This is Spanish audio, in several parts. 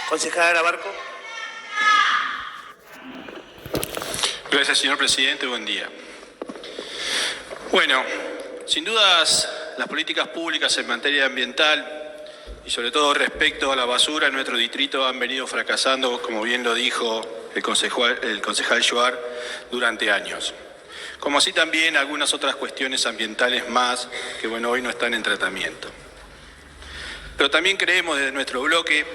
Concejala Barco. Gracias, señor presidente. Buen día. Bueno, sin dudas, las políticas públicas en materia ambiental y sobre todo respecto a la basura en nuestro distrito han venido fracasando, como bien lo dijo el concejal Joar, durante años. Como así también algunas otras cuestiones ambientales más que, bueno, hoy no están en tratamiento. Pero también creemos desde nuestro bloque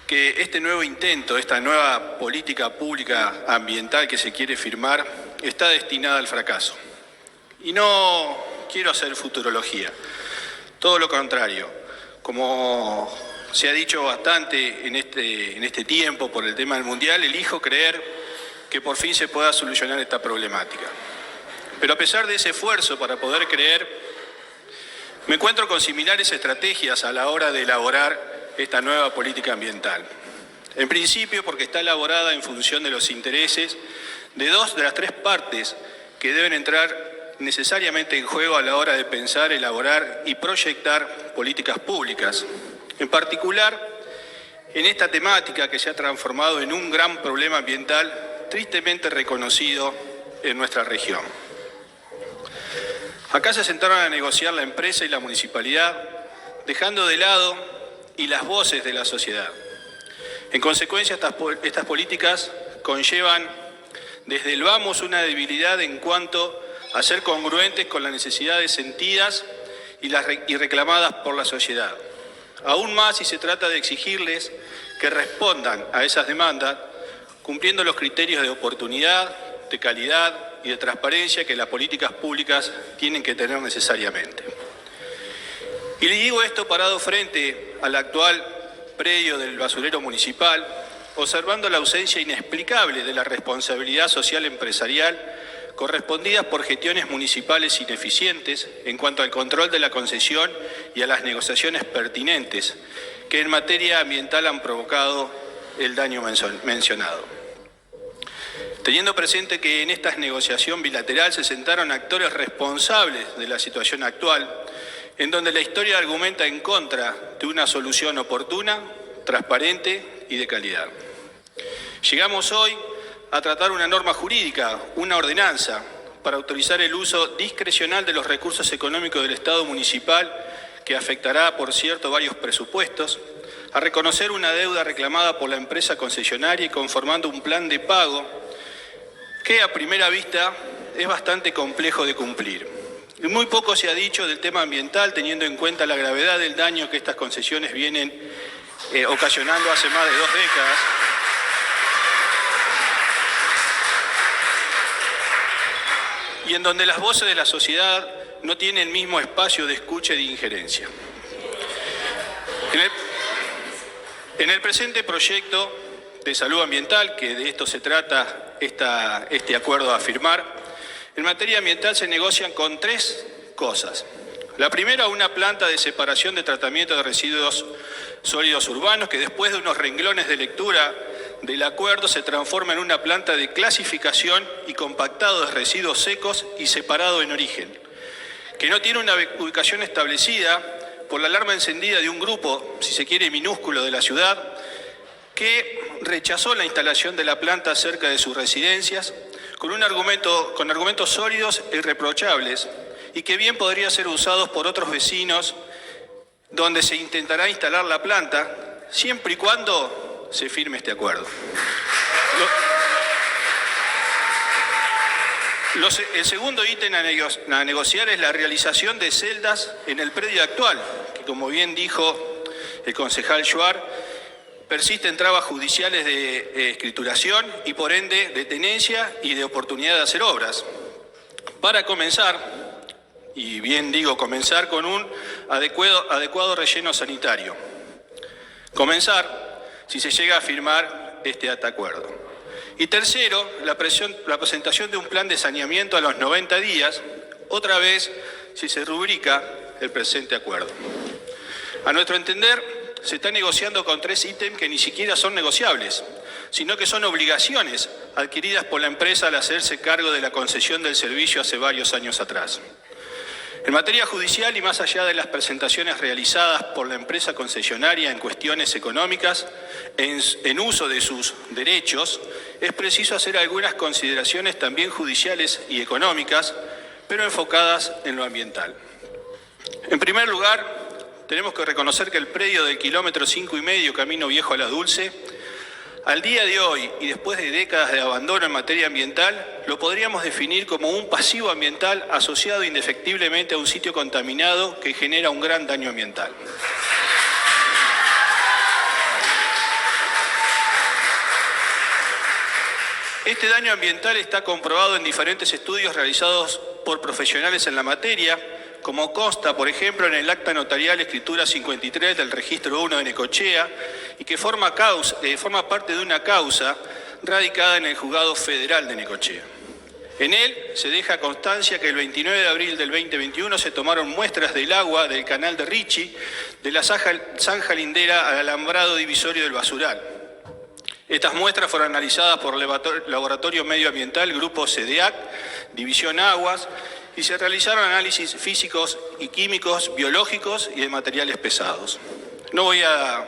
que este nuevo intento, esta nueva política pública ambiental que se quiere firmar, está destinada al fracaso. Y no quiero hacer futurología, todo lo contrario. Como se ha dicho bastante en este tiempo por el tema del Mundial, elijo creer que por fin se pueda solucionar esta problemática. Pero a pesar de ese esfuerzo para poder creer, me encuentro con similares estrategias a la hora de elaborar esta nueva política ambiental. En principio, porque está elaborada en función de los intereses de dos de las tres partes que deben entrar necesariamente en juego a la hora de pensar, elaborar y proyectar políticas públicas. En particular, en esta temática que se ha transformado en un gran problema ambiental tristemente reconocido en nuestra región. Acá se sentaron a negociar la empresa y la municipalidad, dejando de lado y las voces de la sociedad. En consecuencia, estas políticas conllevan desde el vamos una debilidad en cuanto a ser congruentes con las necesidades sentidas y reclamadas por la sociedad. Aún más si se trata de exigirles que respondan a esas demandas, cumpliendo los criterios de oportunidad, de calidad y de transparencia que las políticas públicas tienen que tener necesariamente. Y le digo esto parado frente al actual predio del basurero municipal, observando la ausencia inexplicable de la responsabilidad social empresarial correspondidas por gestiones municipales ineficientes en cuanto al control de la concesión y a las negociaciones pertinentes que en materia ambiental han provocado el daño mencionado. Teniendo presente que en esta negociación bilateral se sentaron actores responsables de la situación actual, en donde la historia argumenta en contra de una solución oportuna, transparente y de calidad. Llegamos hoy a tratar una norma jurídica, una ordenanza, para autorizar el uso discrecional de los recursos económicos del Estado municipal, que afectará, por cierto, varios presupuestos, a reconocer una deuda reclamada por la empresa concesionaria y conformando un plan de pago que a primera vista es bastante complejo de cumplir. Y muy poco se ha dicho del tema ambiental, teniendo en cuenta la gravedad del daño que estas concesiones vienen ocasionando hace más de 2 décadas. Y en donde las voces de la sociedad no tienen el mismo espacio de escucha y de injerencia. En el presente proyecto de salud ambiental, que de esto se trata este acuerdo a firmar, en materia ambiental se negocian con 3 cosas. La primera, una planta de separación de tratamiento de residuos sólidos urbanos, que después de unos renglones de lectura del acuerdo se transforma en una planta de clasificación y compactado de residuos secos y separado en origen, que no tiene una ubicación establecida por la alarma encendida de un grupo, si se quiere, minúsculo de la ciudad, que rechazó la instalación de la planta cerca de sus residencias, con argumentos sólidos e irreprochables, y que bien podría ser usados por otros vecinos donde se intentará instalar la planta, siempre y cuando se firme este acuerdo. El segundo ítem a negociar es la realización de celdas en el predio actual, que como bien dijo el concejal Joar, persisten trabas judiciales de escrituración y por ende de tenencia y de oportunidad de hacer obras. Para comenzar, y bien digo comenzar, con un adecuado relleno sanitario. Comenzar si se llega a firmar este acuerdo. Y tercero, la presentación de un plan de saneamiento a los 90 días, otra vez si se rubrica el presente acuerdo. A nuestro entender, se está negociando con 3 ítems que ni siquiera son negociables, sino que son obligaciones adquiridas por la empresa al hacerse cargo de la concesión del servicio hace varios años atrás. En materia judicial y más allá de las presentaciones realizadas por la empresa concesionaria en cuestiones económicas, en uso de sus derechos, es preciso hacer algunas consideraciones también judiciales y económicas, pero enfocadas en lo ambiental. En primer lugar, tenemos que reconocer que el predio del kilómetro 5,5 Camino Viejo a La Dulce, al día de hoy y después de décadas de abandono en materia ambiental, lo podríamos definir como un pasivo ambiental asociado indefectiblemente a un sitio contaminado que genera un gran daño ambiental. Este daño ambiental está comprobado en diferentes estudios realizados por profesionales en la materia, como consta, por ejemplo, en el acta notarial escritura 53 del registro 1 de Necochea, y que forma parte de una causa radicada en el Juzgado Federal de Necochea. En él se deja constancia que el 29 de abril del 2021 se tomaron muestras del agua del canal de Ricci, de la zanja lindera al alambrado divisorio del basural. Estas muestras fueron analizadas por el Laboratorio Medioambiental Grupo CDAC, División Aguas, y se realizaron análisis físicos y químicos, biológicos y de materiales pesados. No voy a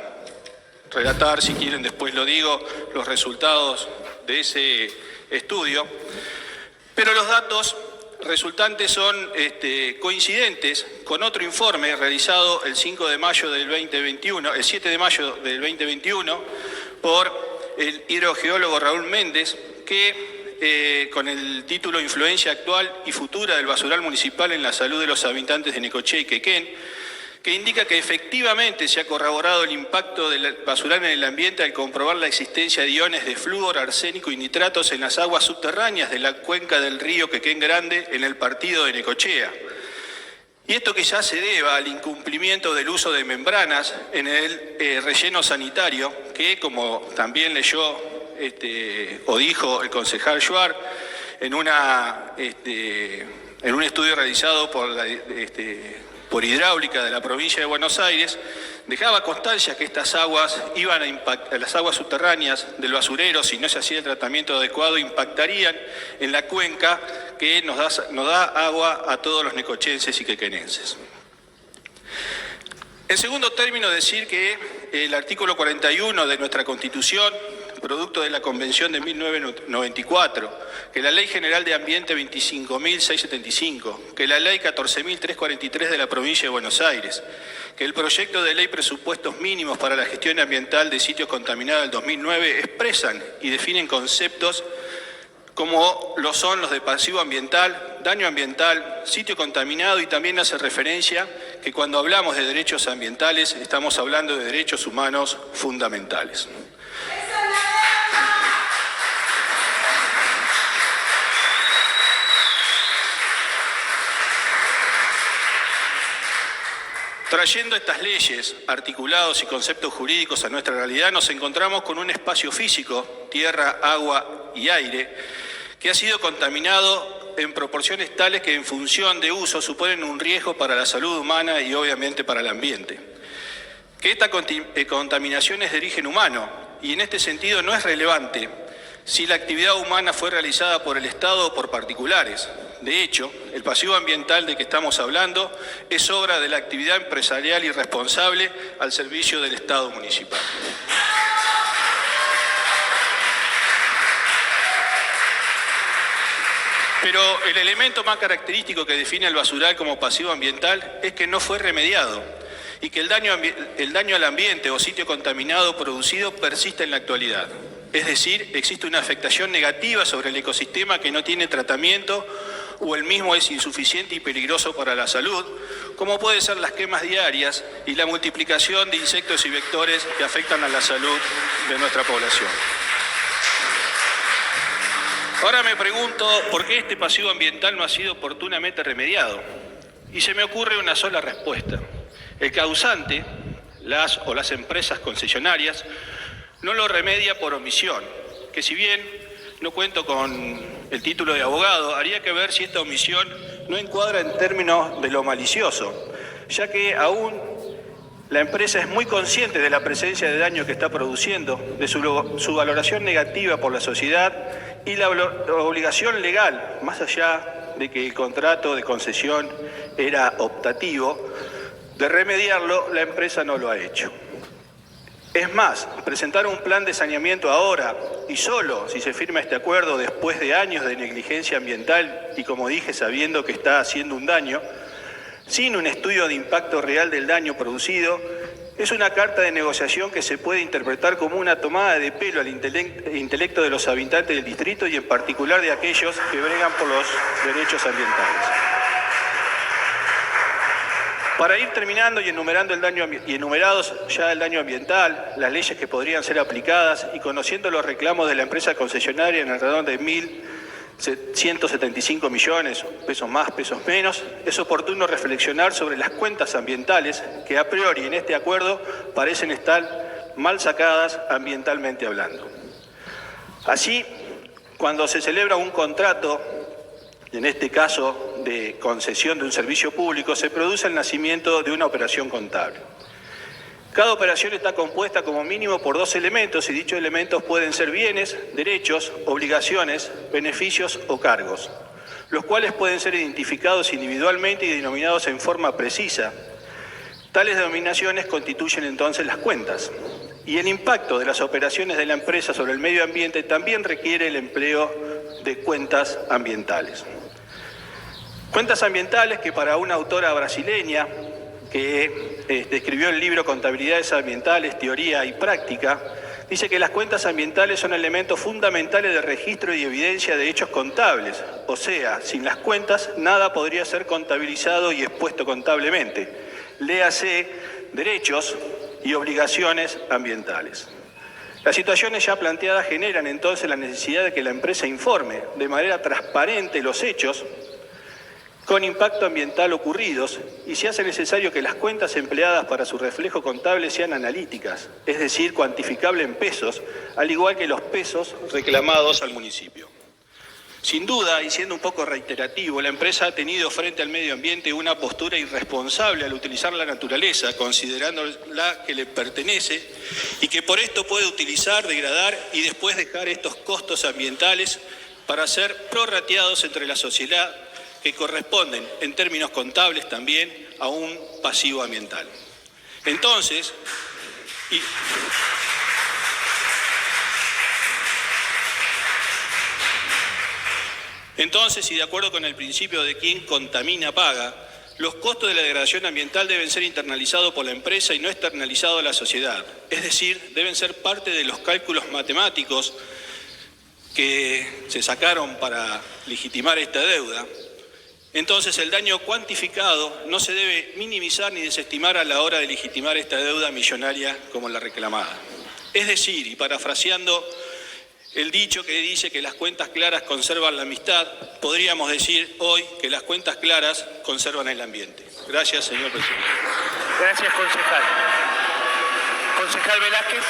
relatar, si quieren después lo digo, los resultados de ese estudio, pero los datos resultantes son coincidentes con otro informe realizado el 7 de mayo del 2021 por el hidrogeólogo Raúl Méndez, que con el título Influencia actual y futura del basural municipal en la salud de los habitantes de Necochea y Quequén, que indica que efectivamente se ha corroborado el impacto del basural en el ambiente al comprobar la existencia de iones de flúor, arsénico y nitratos en las aguas subterráneas de la cuenca del río Quequén Grande en el partido de Necochea. Y esto que ya se deba al incumplimiento del uso de membranas en el relleno sanitario, que como también leyó o dijo el concejal Schwartz en un estudio realizado por Hidráulica de la provincia de Buenos Aires, dejaba constancia que estas aguas iban a impactar, las aguas subterráneas del basurero, si no se hacía el tratamiento adecuado, impactarían en la cuenca que nos da agua a todos los necochenses y quequenenses. En segundo término, decir que el artículo 41 de nuestra Constitución, producto de la Convención de 1994, que la Ley General de Ambiente 25.675, que la Ley 14.343 de la Provincia de Buenos Aires, que el Proyecto de Ley Presupuestos Mínimos para la Gestión Ambiental de Sitios Contaminados del 2009 expresan y definen conceptos como lo son los de pasivo ambiental, daño ambiental, sitio contaminado, y también hace referencia que cuando hablamos de derechos ambientales estamos hablando de derechos humanos fundamentales. Trayendo estas leyes, articulados y conceptos jurídicos a nuestra realidad, nos encontramos con un espacio físico, tierra, agua y aire, que ha sido contaminado en proporciones tales que en función de uso suponen un riesgo para la salud humana y obviamente para el ambiente. Que esta contaminación es de origen humano y en este sentido no es relevante si la actividad humana fue realizada por el Estado o por particulares. De hecho, el pasivo ambiental de que estamos hablando es obra de la actividad empresarial irresponsable al servicio del Estado municipal. Pero el elemento más característico que define el basural como pasivo ambiental es que no fue remediado y que el daño al ambiente o sitio contaminado producido persiste en la actualidad. Es decir, existe una afectación negativa sobre el ecosistema que no tiene tratamiento o el mismo es insuficiente y peligroso para la salud, como pueden ser las quemas diarias y la multiplicación de insectos y vectores que afectan a la salud de nuestra población. Ahora me pregunto por qué este pasivo ambiental no ha sido oportunamente remediado. Y se me ocurre una sola respuesta. El causante, las empresas concesionarias, no lo remedia por omisión, que si bien no cuento con el título de abogado, haría que ver si esta omisión no encuadra en términos de lo malicioso, ya que aún la empresa es muy consciente de la presencia de daño que está produciendo, de su valoración negativa por la sociedad y la obligación legal, más allá de que el contrato de concesión era optativo, de remediarlo, la empresa no lo ha hecho. Es más, presentar un plan de saneamiento ahora y solo si se firma este acuerdo después de años de negligencia ambiental y, como dije, sabiendo que está haciendo un daño, sin un estudio de impacto real del daño producido, es una carta de negociación que se puede interpretar como una tomada de pelo al intelecto de los habitantes del distrito y en particular de aquellos que bregan por los derechos ambientales. Para ir terminando y enumerados ya el daño ambiental, las leyes que podrían ser aplicadas y conociendo los reclamos de la empresa concesionaria en alrededor de 1.175 millones, pesos más, pesos menos, es oportuno reflexionar sobre las cuentas ambientales que a priori en este acuerdo parecen estar mal sacadas ambientalmente hablando. Así, cuando se celebra un contrato, en este caso de concesión de un servicio público, se produce el nacimiento de una operación contable. Cada operación está compuesta como mínimo por 2 elementos y dichos elementos pueden ser bienes, derechos, obligaciones, beneficios o cargos, los cuales pueden ser identificados individualmente y denominados en forma precisa. Tales denominaciones constituyen entonces las cuentas. Y el impacto de las operaciones de la empresa sobre el medio ambiente también requiere el empleo de cuentas ambientales. Cuentas ambientales que para una autora brasileña que escribió el libro Contabilidades Ambientales, Teoría y Práctica, dice que las cuentas ambientales son elementos fundamentales de registro y evidencia de hechos contables. O sea, sin las cuentas nada podría ser contabilizado y expuesto contablemente. Léase derechos y obligaciones ambientales. Las situaciones ya planteadas generan entonces la necesidad de que la empresa informe de manera transparente los hechos con impacto ambiental ocurridos y se hace necesario que las cuentas empleadas para su reflejo contable sean analíticas, es decir, cuantificables en pesos, al igual que los pesos reclamados al municipio. Sin duda, y siendo un poco reiterativo, la empresa ha tenido frente al medio ambiente una postura irresponsable al utilizar la naturaleza, considerándola que le pertenece y que por esto puede utilizar, degradar y después dejar estos costos ambientales para ser prorrateados entre la sociedad que corresponden, en términos contables también, a un pasivo ambiental. Entonces, y de acuerdo con el principio de quien contamina paga, los costos de la degradación ambiental deben ser internalizados por la empresa y no externalizados a la sociedad. Es decir, deben ser parte de los cálculos matemáticos que se sacaron para legitimar esta deuda. Entonces, el daño cuantificado no se debe minimizar ni desestimar a la hora de legitimar esta deuda millonaria como la reclamada. Es decir, y parafraseando el dicho que dice que las cuentas claras conservan la amistad, podríamos decir hoy que las cuentas claras conservan el ambiente. Gracias, señor presidente. Gracias, concejal. Concejal Velázquez.